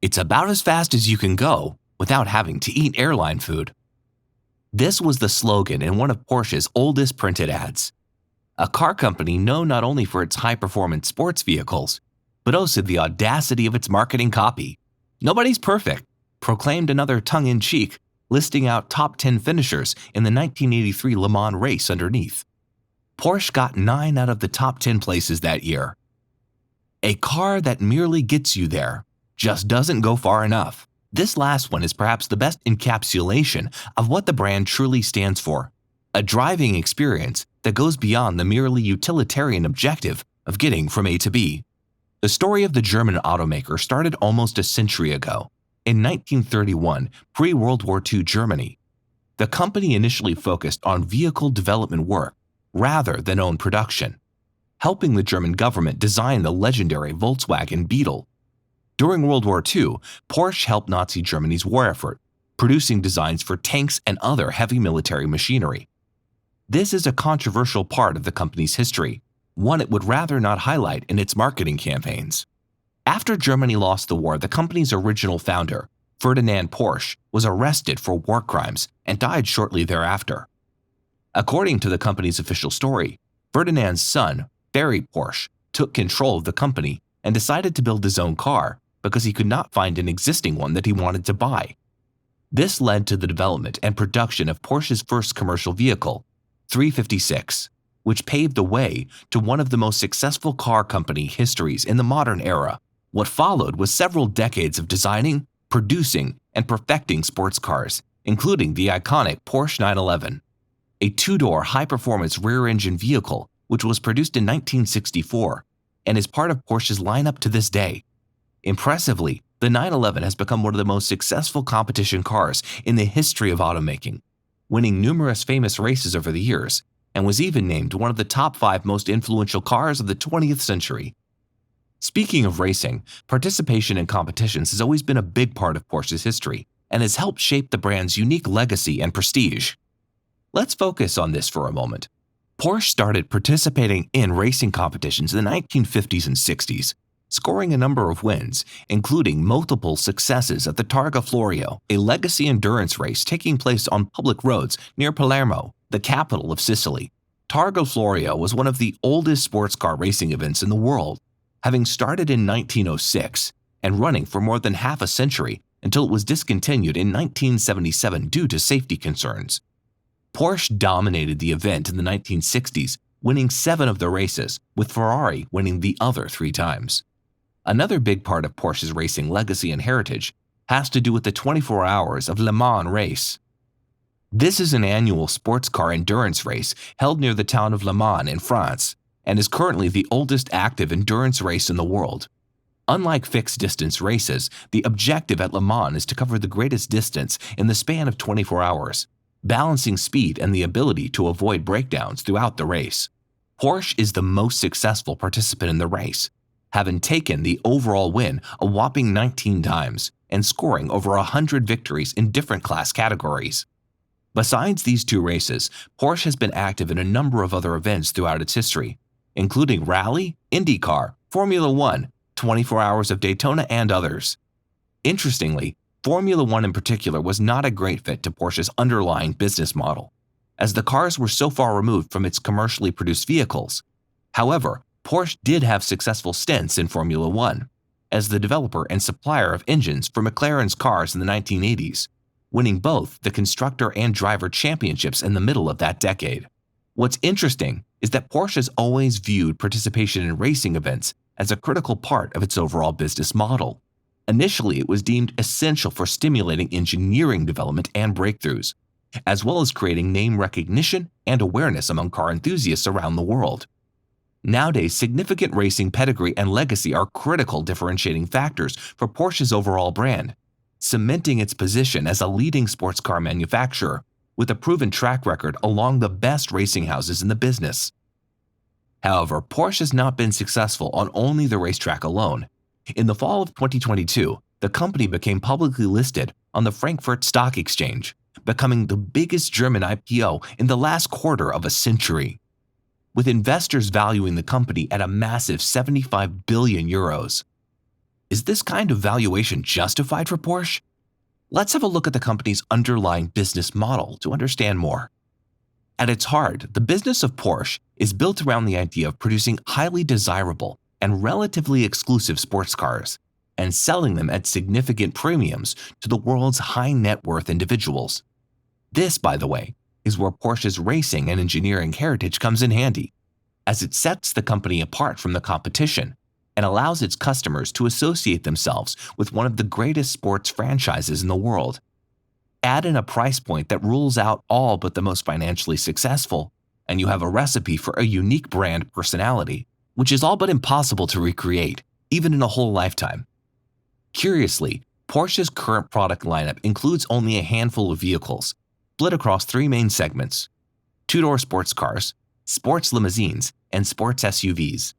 It's about as fast as you can go without having to eat airline food. This was the slogan in one of Porsche's oldest printed ads. A car company known not only for its high-performance sports vehicles, but also the audacity of its marketing copy. "Nobody's perfect," proclaimed another tongue-in-cheek, listing out top 10 finishers in the 1983 Le Mans race underneath. Porsche got 9 out of the top 10 places that year. A car that merely gets you there just doesn't go far enough. This last one is perhaps the best encapsulation of what the brand truly stands for: a driving experience that goes beyond the merely utilitarian objective of getting from A to B. The story of the German automaker started almost a century ago, in 1931, pre-World War II Germany. The company initially focused on vehicle development work rather than own production, helping the German government design the legendary Volkswagen Beetle. During World War II, Porsche helped Nazi Germany's war effort, producing designs for tanks and other heavy military machinery. This is a controversial part of the company's history, one it would rather not highlight in its marketing campaigns. After Germany lost the war, the company's original founder, Ferdinand Porsche, was arrested for war crimes and died shortly thereafter. According to the company's official story, Ferdinand's son, Barry Porsche, took control of the company and decided to build his own car because he could not find an existing one that he wanted to buy. This led to the development and production of Porsche's first commercial vehicle, 356, which paved the way to one of the most successful car company histories in the modern era. What followed was several decades of designing, producing, and perfecting sports cars, including the iconic Porsche 911, a two-door high-performance rear-engine vehicle which was produced in 1964 and is part of Porsche's lineup to this day. Impressively, the 911 has become one of the most successful competition cars in the history of automaking, winning numerous famous races over the years, and was even named one of the top 5 most influential cars of the 20th century. Speaking of racing, participation in competitions has always been a big part of Porsche's history and has helped shape the brand's unique legacy and prestige. Let's focus on this for a moment. Porsche started participating in racing competitions in the 1950s and 60s, scoring a number of wins, including multiple successes at the Targa Florio, a legacy endurance race taking place on public roads near Palermo, the capital of Sicily. Targa Florio was one of the oldest sports car racing events in the world, having started in 1906 and running for more than half a century until it was discontinued in 1977 due to safety concerns. Porsche dominated the event in the 1960s, winning 7 of the races, with Ferrari winning the other 3 times. Another big part of Porsche's racing legacy and heritage has to do with the 24 Hours of Le Mans race. This is an annual sports car endurance race held near the town of Le Mans in France, and is currently the oldest active endurance race in the world. Unlike fixed-distance races, the objective at Le Mans is to cover the greatest distance in the span of 24 hours, balancing speed and the ability to avoid breakdowns throughout the race. Porsche is the most successful participant in the race, having taken the overall win a whopping 19 times and scoring over 100 victories in different class categories. Besides these 2 races, Porsche has been active in a number of other events throughout its history, including Rally, IndyCar, Formula One, 24 Hours of Daytona, and others. Interestingly, Formula One in particular was not a great fit to Porsche's underlying business model, as the cars were so far removed from its commercially produced vehicles. However, Porsche did have successful stints in Formula One, as the developer and supplier of engines for McLaren's cars in the 1980s, winning both the constructor and driver championships in the middle of that decade. What's interesting is that Porsche has always viewed participation in racing events as a critical part of its overall business model. Initially, it was deemed essential for stimulating engineering development and breakthroughs, as well as creating name recognition and awareness among car enthusiasts around the world. Nowadays, significant racing pedigree and legacy are critical differentiating factors for Porsche's overall brand, cementing its position as a leading sports car manufacturer with a proven track record along the best racing houses in the business. However, Porsche has not been successful on only the racetrack alone. In the fall of 2022, the company became publicly listed on the Frankfurt Stock Exchange, becoming the biggest German IPO in the last quarter of a century, with investors valuing the company at a massive 75 billion euros. Is this kind of valuation justified for Porsche? Let's have a look at the company's underlying business model to understand more. At its heart, the business of Porsche is built around the idea of producing highly desirable and relatively exclusive sports cars and selling them at significant premiums to the world's high net worth individuals. This, by the way, is where Porsche's racing and engineering heritage comes in handy, as it sets the company apart from the competition and allows its customers to associate themselves with one of the greatest sports franchises in the world. Add in a price point that rules out all but the most financially successful, and you have a recipe for a unique brand personality, which is all but impossible to recreate, even in a whole lifetime. Curiously, Porsche's current product lineup includes only a handful of vehicles, split across three main segments: two-door sports cars, sports limousines, and sports SUVs.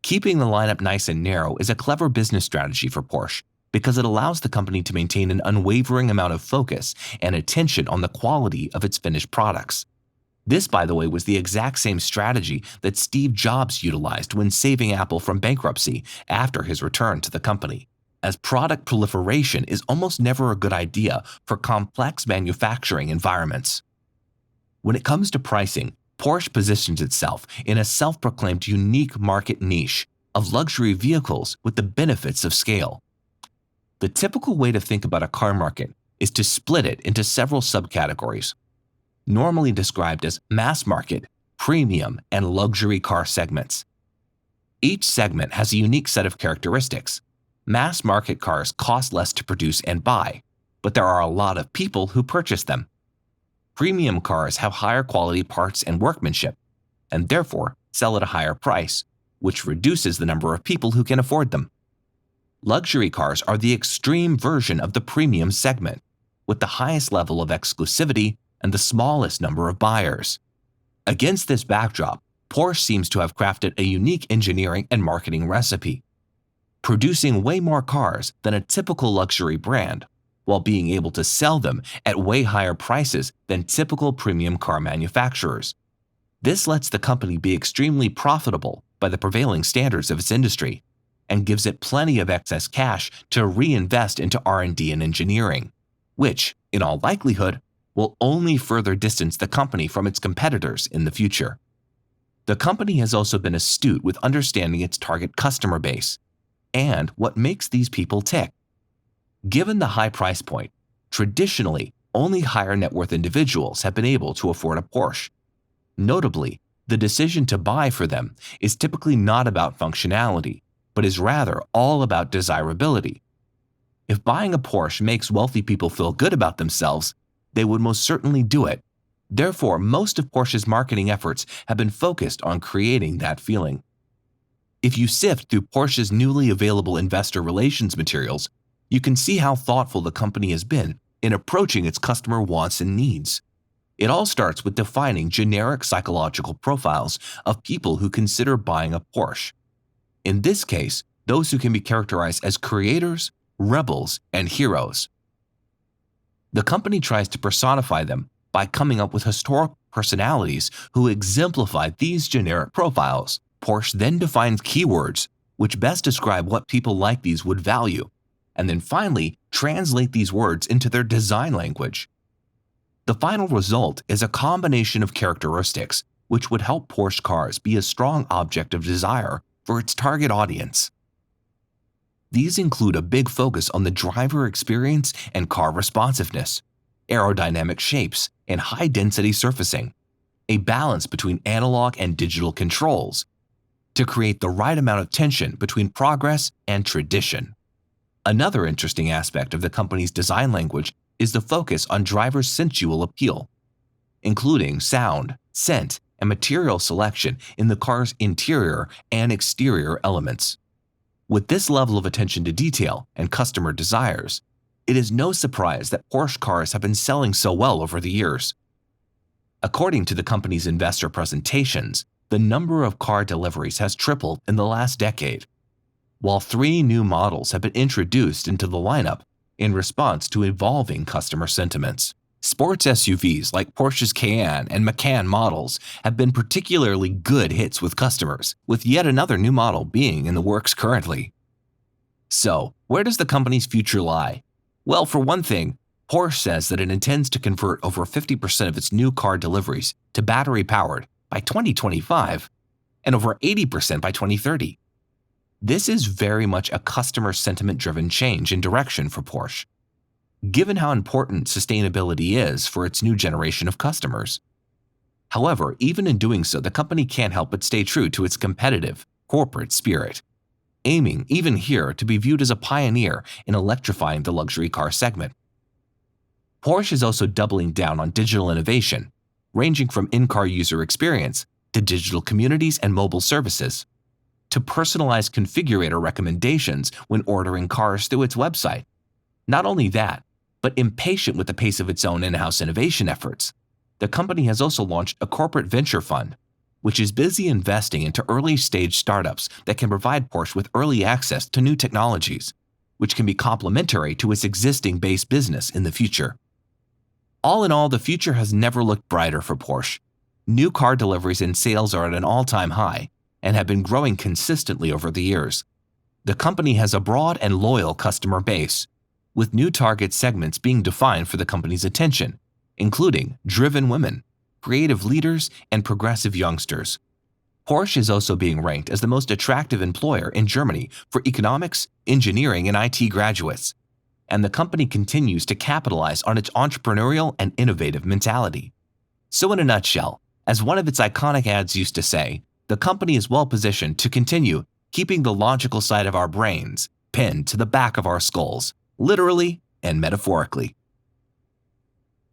Keeping the lineup nice and narrow is a clever business strategy for Porsche because it allows the company to maintain an unwavering amount of focus and attention on the quality of its finished products. This, by the way, was the exact same strategy that Steve Jobs utilized when saving Apple from bankruptcy after his return to the company, as product proliferation is almost never a good idea for complex manufacturing environments. When it comes to pricing, Porsche positions itself in a self-proclaimed unique market niche of luxury vehicles with the benefits of scale. The typical way to think about a car market is to split it into several subcategories, normally described as mass market, premium, and luxury car segments. Each segment has a unique set of characteristics. Mass market cars cost less to produce and buy, but there are a lot of people who purchase them. Premium cars have higher quality parts and workmanship, and therefore sell at a higher price, which reduces the number of people who can afford them. Luxury cars are the extreme version of the premium segment, with the highest level of exclusivity and the smallest number of buyers. Against this backdrop, Porsche seems to have crafted a unique engineering and marketing recipe, producing way more cars than a typical luxury brand, while being able to sell them at way higher prices than typical premium car manufacturers. This lets the company be extremely profitable by the prevailing standards of its industry, and gives it plenty of excess cash to reinvest into R&D and engineering, which, in all likelihood, will only further distance the company from its competitors in the future. The company has also been astute with understanding its target customer base and what makes these people tick. Given the high price point, traditionally, only higher net worth individuals have been able to afford a Porsche. Notably, the decision to buy for them is typically not about functionality, but is rather all about desirability. If buying a Porsche makes wealthy people feel good about themselves, they would most certainly do it. Therefore, most of Porsche's marketing efforts have been focused on creating that feeling. If you sift through Porsche's newly available investor relations materials, you can see how thoughtful the company has been in approaching its customer wants and needs. It all starts with defining generic psychological profiles of people who consider buying a Porsche. In this case, those who can be characterized as creators, rebels, and heroes. The company tries to personify them by coming up with historical personalities who exemplify these generic profiles. Porsche then defines keywords which best describe what people like these would value, and then finally translate these words into their design language. The final result is a combination of characteristics which would help Porsche cars be a strong object of desire for its target audience. These include a big focus on the driver experience and car responsiveness, aerodynamic shapes, and high-density surfacing, a balance between analog and digital controls, to create the right amount of tension between progress and tradition. Another interesting aspect of the company's design language is the focus on driver's sensual appeal, including sound, scent, and material selection in the car's interior and exterior elements. With this level of attention to detail and customer desires, it is no surprise that Porsche cars have been selling so well over the years. According to the company's investor presentations, the number of car deliveries has tripled in the last decade, while 3 new models have been introduced into the lineup in response to evolving customer sentiments. Sports SUVs like Porsche's Cayenne and Macan models have been particularly good hits with customers, with yet another new model being in the works currently. So, where does the company's future lie? Well, for one thing, Porsche says that it intends to convert over 50% of its new car deliveries to battery-powered by 2025 and over 80% by 2030. This is very much a customer sentiment-driven change in direction for Porsche, given how important sustainability is for its new generation of customers. However, even in doing so, the company can't help but stay true to its competitive, corporate spirit, aiming, even here, to be viewed as a pioneer in electrifying the luxury car segment. Porsche is also doubling down on digital innovation, ranging from in-car user experience to digital communities and mobile services, to personalized configurator recommendations when ordering cars through its website. Not only that, but impatient with the pace of its own in-house innovation efforts, the company has also launched a corporate venture fund, which is busy investing into early-stage startups that can provide Porsche with early access to new technologies, which can be complementary to its existing base business in the future. All in all, the future has never looked brighter for Porsche. New car deliveries and sales are at an all-time high and have been growing consistently over the years. The company has a broad and loyal customer base, with new target segments being defined for the company's attention, including driven women, creative leaders, and progressive youngsters. Porsche is also being ranked as the most attractive employer in Germany for economics, engineering, and IT graduates, and the company continues to capitalize on its entrepreneurial and innovative mentality. So in a nutshell, as one of its iconic ads used to say, the company is well positioned to continue keeping the logical side of our brains pinned to the back of our skulls, literally and metaphorically.